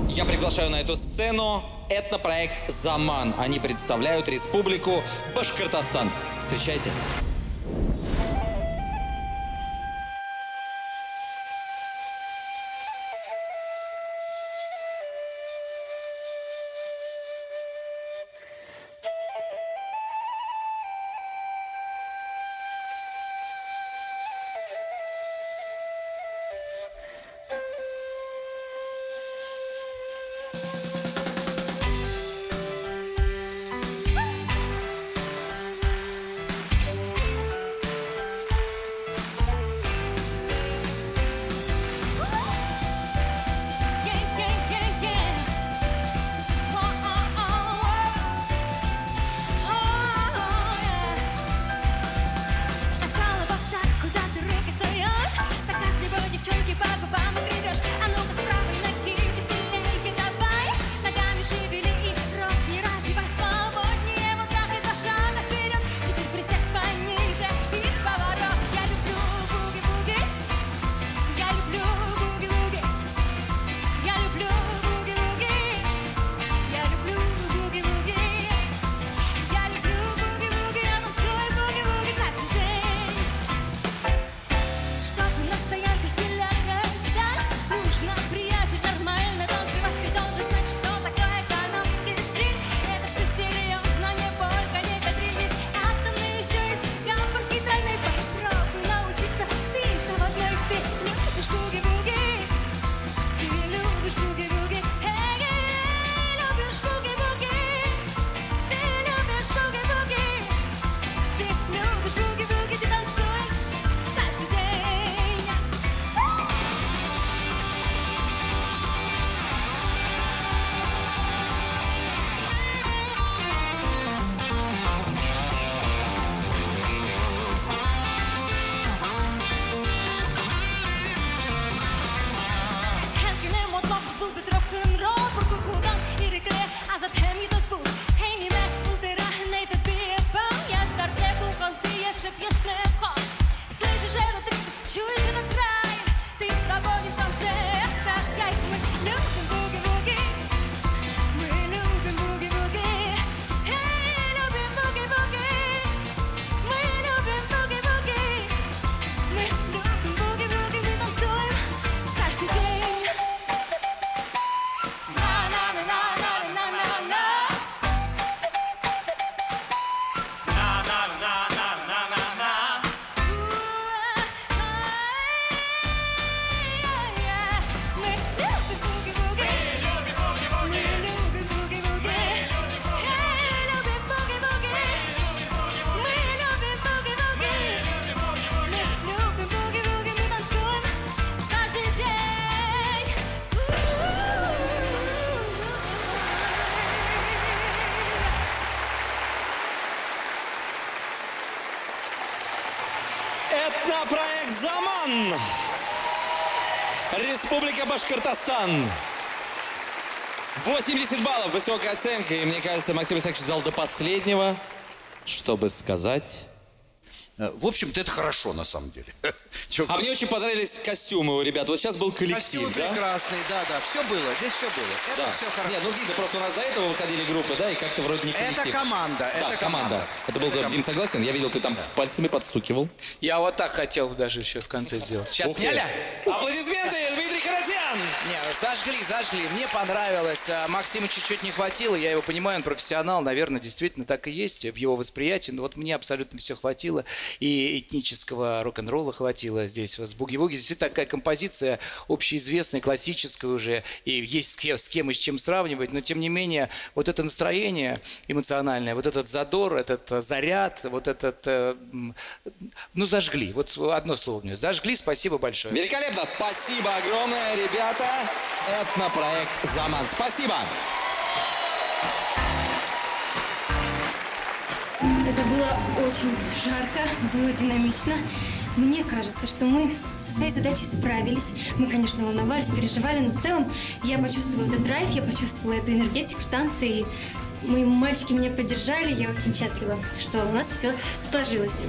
Я приглашаю на эту сцену этнопроект «Заман». Они представляют Республику Башкортостан. Встречайте. Этнопроект «Заман». Республика Башкортостан. 80 баллов, высокая оценка. И мне кажется, Максим Исаакович ждал до последнего, чтобы сказать... В общем-то, это хорошо, на самом деле. А мне очень понравились костюмы у ребят. Вот сейчас был коллектив, костюмы да? прекрасные, да, все было, здесь все было. Это Да. все хорошо. Нет, ну видно, просто у нас до этого выходили группы, да, и как-то вроде не коллектив. Это команда, Да, команда. Это был, Дим, согласен? Я видел, ты там пальцами подстукивал. Я вот так хотел даже еще в конце сделать. Сейчас сняли? Аплодисменты, Дмитрий Харатьян! Не, зажгли. Мне понравилось. Максима чуть-чуть не хватило. Я его понимаю, он профессионал. Наверное, действительно так и есть в его восприятии. Но вот мне абсолютно все хватило. И этнического рок-н-ролла хватило здесь. С буги-вуги. Здесь такая композиция общеизвестная, классическая уже. И есть с кем и с чем сравнивать. Но, тем не менее, вот это настроение эмоциональное, вот этот задор, этот заряд, вот этот... ну, зажгли. Вот одно слово мне. Зажгли. Спасибо большое. Великолепно. Спасибо огромное, ребята. Этнопроект «Заман». Спасибо. Это было очень жарко, было динамично. Мне кажется, что мы со своей задачей справились. Мы, конечно, волновались, переживали, но в целом я почувствовала этот драйв, я почувствовала эту энергетику в танце, и мои мальчики меня поддержали. Я очень счастлива, что у нас все сложилось.